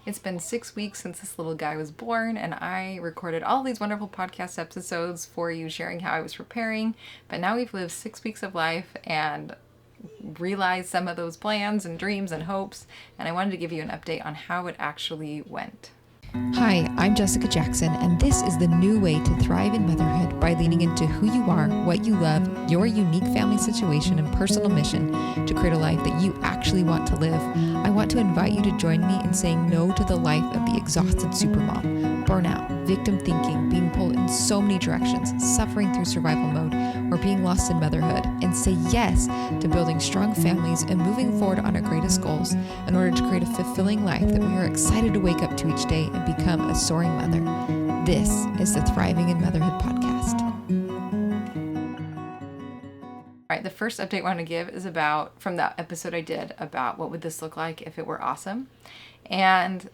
It's been 6 weeks since this little guy was born, and I recorded all these wonderful podcast episodes for you, sharing how I was preparing. But now we've lived 6 weeks of life and realized some of those plans and dreams and hopes, and I wanted to give you an update on how it actually went. Hi, I'm Jessica Jackson, and this is the new way to thrive in motherhood by leaning into who you are, what you love, your unique family situation, and personal mission to create a life that you actually want to live. I want to invite you to join me in saying no to the life of the exhausted supermom, burnout, victim thinking, being pulled in so many directions, suffering through survival mode, or being lost in motherhood, and say yes to building strong families and moving forward on our greatest goals in order to create a fulfilling life that we are excited to wake up to each day and become a soaring mother. This is the Thriving in Motherhood podcast. All right, the first update I want to give is from that episode I did about what would this look like if it were awesome. And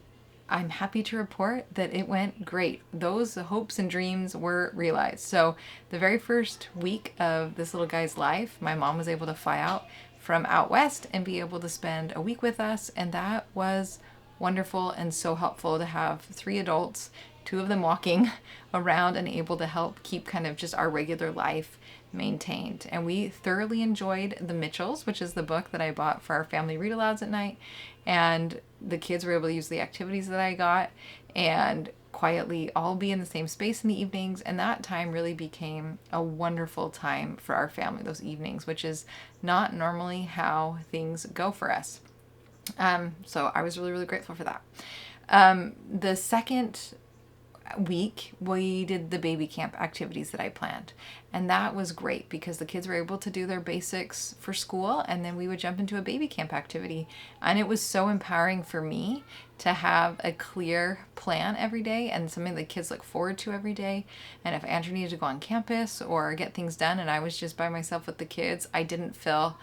I'm happy to report that it went great. Those hopes and dreams were realized. So the very first week of this little guy's life, my mom was able to fly out from out west and be able to spend a week with us. And that was wonderful and so helpful to have 3 adults, 2 of them walking around and able to help keep kind of just our regular life maintained. And we thoroughly enjoyed The Mitchells, which is the book that I bought for our family read-alouds at night. And the kids were able to use the activities that I got and quietly all be in the same space in the evenings. And that time really became a wonderful time for our family, those evenings, which is not normally how things go for us. So I was really, really grateful for that. The second week, we did the baby camp activities that I planned. And that was great because the kids were able to do their basics for school, and then we would jump into a baby camp activity. And it was so empowering for me to have a clear plan every day and something the kids look forward to every day. And if Andrew needed to go on campus or get things done and I was just by myself with the kids, I didn't feel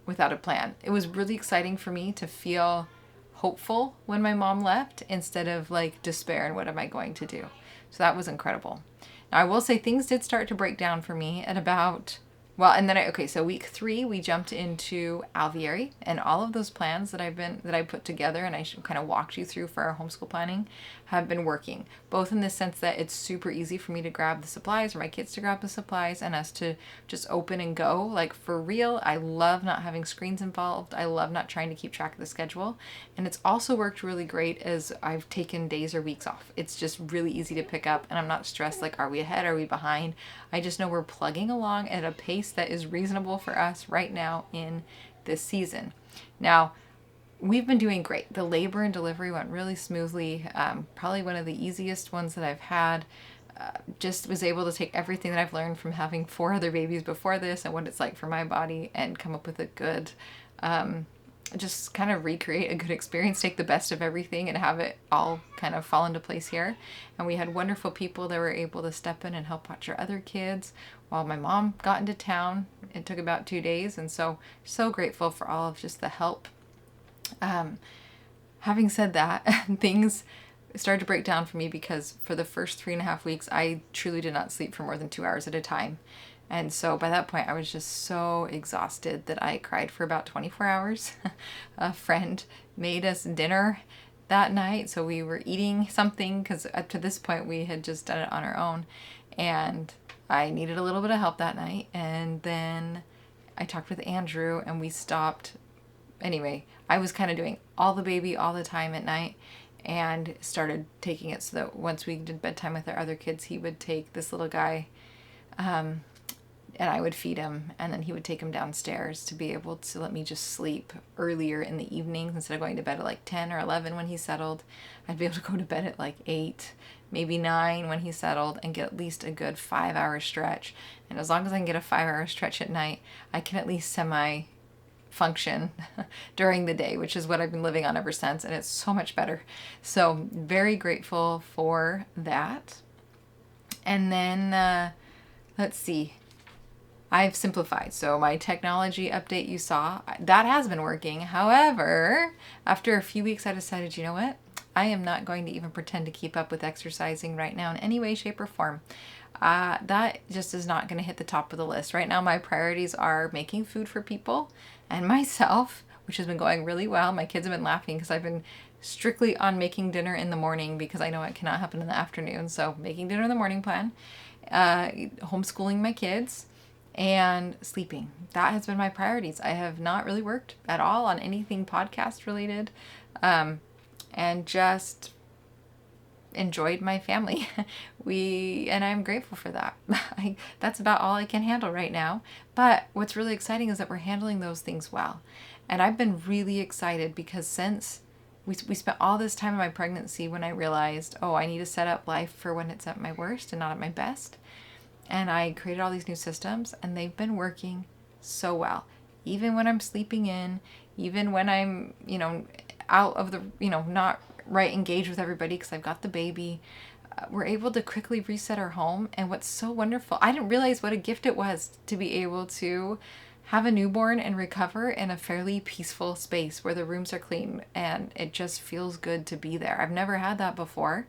without a plan. It was really exciting for me to feel hopeful when my mom left instead of like despair and what am I going to do. So that was incredible. Now I will say things did start to break down for me at about, so week 3 we jumped into Alvieri, and all of those plans that I put together and I kind of walked you through for our homeschool planning have been working, both in the sense that it's super easy for me to grab the supplies or my kids to grab the supplies and us to just open and go. Like for real, I love not having screens involved. I love not trying to keep track of the schedule. And it's also worked really great as I've taken days or weeks off. It's just really easy to pick up and I'm not stressed like, are we ahead? Are we behind? I just know we're plugging along at a pace that is reasonable for us right now in this season. Now, we've been doing great. The labor and delivery went really smoothly. Probably one of the easiest ones that I've had. Just was able to take everything that I've learned from having 4 other babies before this and what it's like for my body and come up with a good, just kind of recreate a good experience, take the best of everything and have it all kind of fall into place here. And we had wonderful people that were able to step in and help watch our other kids while my mom got into town. It took about 2 days. And so grateful for all of just the help. Having said that, things started to break down for me because for the first 3.5 weeks, I truly did not sleep for more than 2 hours at a time. And so by that point, I was just so exhausted that I cried for about 24 hours. A friend made us dinner that night. So we were eating something because up to this point, we had just done it on our own. And I needed a little bit of help that night. And then I talked with Andrew and we stopped. Anyway, I was kind of doing all the baby all the time at night and started taking it so that once we did bedtime with our other kids, he would take this little guy and I would feed him, and then he would take him downstairs to be able to let me just sleep earlier in the evenings instead of going to bed at like 10 or 11 when he settled. I'd be able to go to bed at like 8, maybe 9 when he settled and get at least a good 5-hour stretch. And as long as I can get a 5-hour stretch at night, I can at least function during the day, which is what I've been living on ever since, and it's so much better. So very grateful for that. And then let's see, I've simplified. So my technology update you saw, that has been working. However, after a few weeks, I decided, you know what? I am not going to even pretend to keep up with exercising right now in any way, shape, or form. That just is not going to hit the top of the list. Right now, my priorities are making food for people and myself, which has been going really well. My kids have been laughing because I've been strictly on making dinner in the morning because I know it cannot happen in the afternoon. So making dinner in the morning plan, homeschooling my kids, and sleeping. That has been my priorities. I have not really worked at all on anything podcast related, and just enjoyed my family. And I'm grateful for that. That's about all I can handle right now. But what's really exciting is that we're handling those things well. And I've been really excited because since we spent all this time in my pregnancy when I realized, oh, I need to set up life for when it's at my worst and not at my best. And I created all these new systems, and they've been working so well. Even when I'm sleeping in, even when I'm, out of the, not right engaged with everybody because I've got the baby, we're able to quickly reset our home. And what's so wonderful, I didn't realize what a gift it was to be able to have a newborn and recover in a fairly peaceful space where the rooms are clean and it just feels good to be there. I've never had that before.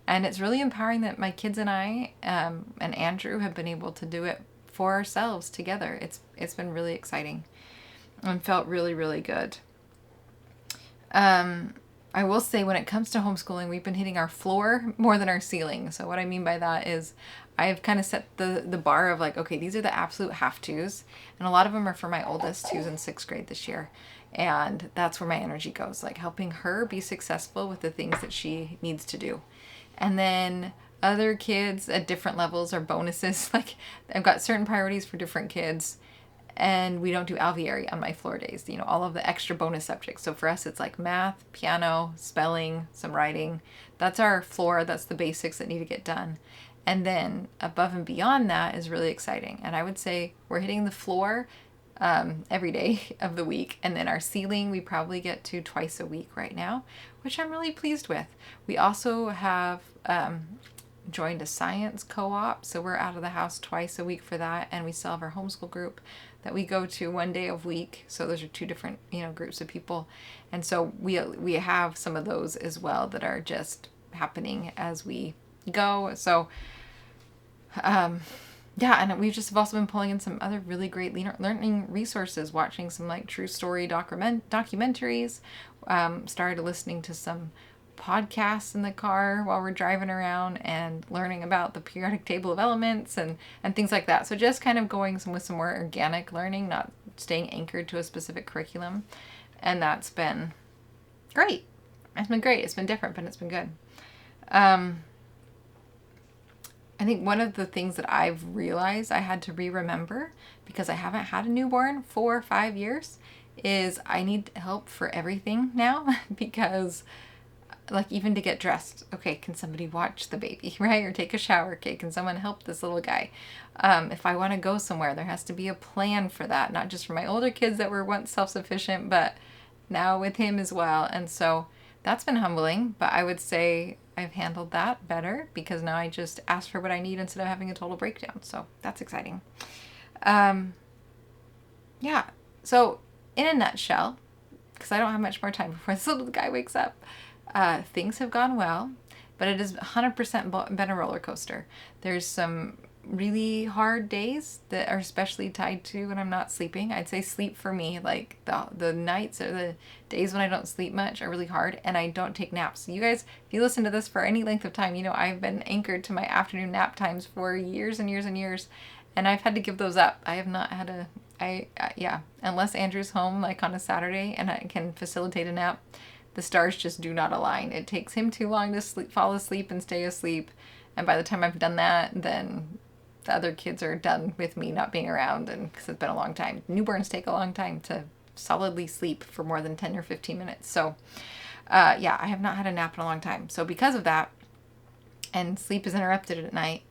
And it's really empowering that my kids and I, and Andrew, have been able to do it for ourselves together. It's been really exciting and felt really, really good. I will say when it comes to homeschooling, we've been hitting our floor more than our ceiling. So what I mean by that is I've kind of set the bar of like, okay, these are the absolute have-tos. And a lot of them are for my oldest, who's in 6th grade this year. And that's where my energy goes, like helping her be successful with the things that she needs to do. And then other kids at different levels are bonuses. Like I've got certain priorities for different kids, and we don't do alveary on my floor days, all of the extra bonus subjects. So for us, it's like math, piano, spelling, some writing. That's our floor. That's the basics that need to get done. And then above and beyond that is really exciting. And I would say we're hitting the floor every day of the week. And then our ceiling, we probably get to twice a week right now, which I'm really pleased with. We also have joined a science co-op. So we're out of the house twice a week for that. And we still have our homeschool group that we go to one day a week. So those are 2 different, groups of people. And so we have some of those as well that are just happening as we go. So, yeah, and we've just have also been pulling in some other really great learning resources, watching some like true story documentaries, started listening to some podcasts in the car while we're driving around and learning about the periodic table of elements and things like that. So just kind of going with some more organic learning, not staying anchored to a specific curriculum. And that's been great. It's been great. It's been different, but it's been good. I think one of the things that I've realized I had to remember, because I haven't had a newborn for 5 years, is I need help for everything now. Because like even to get dressed, okay, can somebody watch the baby, right? Or take a shower, okay, can someone help this little guy? If I want to go somewhere, there has to be a plan for that, not just for my older kids that were once self-sufficient, but now with him as well. And so that's been humbling, but I would say I've handled that better because now I just ask for what I need instead of having a total breakdown. So that's exciting. Yeah. So in a nutshell, because I don't have much more time before this little guy wakes up, things have gone well, but it has 100% been a roller coaster. There's some really hard days that are especially tied to when I'm not sleeping. I'd say sleep for me, like the nights or the days when I don't sleep much are really hard, and I don't take naps. You guys, if you listen to this for any length of time, I've been anchored to my afternoon nap times for years and years and years, and I've had to give those up. I have not had unless Andrew's home like on a Saturday and I can facilitate a nap, the stars just do not align. It takes him too long to fall asleep and stay asleep, and by the time I've done that, then the other kids are done with me not being around, and because it's been a long time. Newborns take a long time to solidly sleep for more than 10 or 15 minutes. So, I have not had a nap in a long time. So because of that, and sleep is interrupted at night,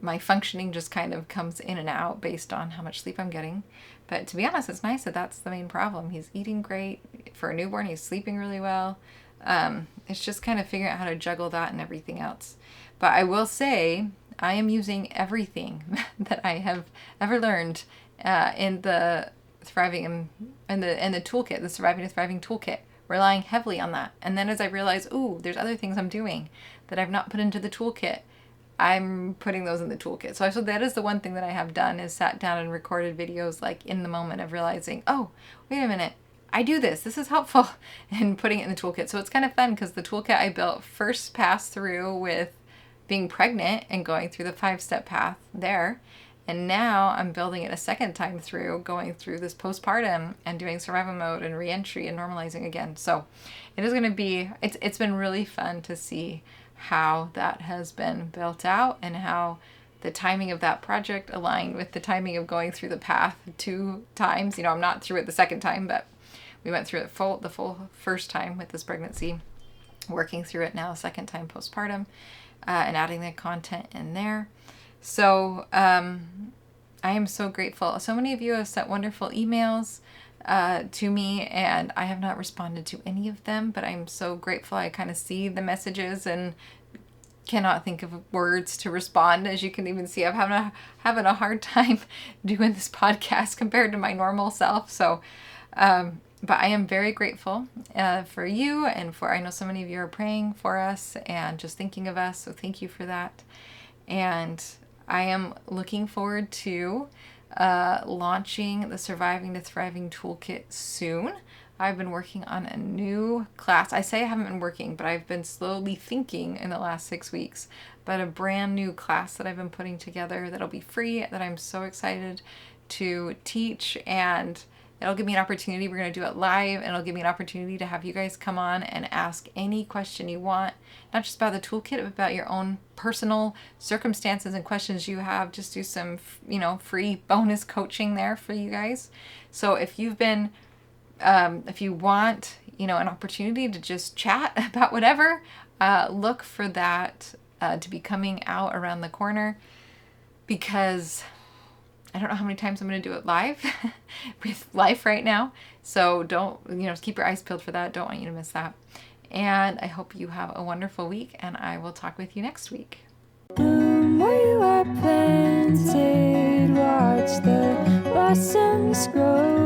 my functioning just kind of comes in and out based on how much sleep I'm getting. But to be honest, it's nice that that's the main problem. He's eating great. For a newborn, he's sleeping really well. It's just kind of figuring out how to juggle that and everything else. But I will say, I am using everything that I have ever learned in the Thriving and the toolkit, the Surviving to Thriving toolkit, relying heavily on that. And then as I realize, there's other things I'm doing that I've not put into the toolkit, I'm putting those in the toolkit. So that is the one thing that I have done, is sat down and recorded videos like in the moment of realizing, oh, wait a minute, I do this. This is helpful, and putting it in the toolkit. So it's kind of fun because the toolkit I built first passed through with being pregnant and going through the 5-step path there. And now I'm building it a second time through, going through this postpartum and doing survival mode and reentry and normalizing again. So it is going to be, it's been really fun to see how that has been built out and how the timing of that project aligned with the timing of going through the path 2 times. You know, I'm not through it the second time, but we went through it the full first time with this pregnancy, working through it now second time postpartum, and adding the content in there. So I am so grateful. So many of you have sent wonderful emails to me, and I have not responded to any of them, but I'm so grateful. I kind of see the messages and cannot think of words to respond. As you can even see, I'm having a hard time doing this podcast compared to my normal self. So, but I am very grateful for you, and for, I know so many of you are praying for us and just thinking of us. So thank you for that. And I am looking forward to launching the Surviving to Thriving Toolkit soon. I've been working on a new class. I say I haven't been working, but I've been slowly thinking in the last 6 weeks about a brand new class that I've been putting together that'll be free, that I'm so excited to teach, and it'll give me an opportunity. We're going to do it live, and it'll give me an opportunity to have you guys come on and ask any question you want, not just about the toolkit, but about your own personal circumstances and questions you have. Just do some, free bonus coaching there for you guys. So if you've been, if you want, an opportunity to just chat about whatever, look for that to be coming out around the corner, because I don't know how many times I'm going to do it live with life right now. So don't, keep your eyes peeled for that. Don't want you to miss that. And I hope you have a wonderful week, and I will talk with you next week. Where you are planted, watch the blossoms grow.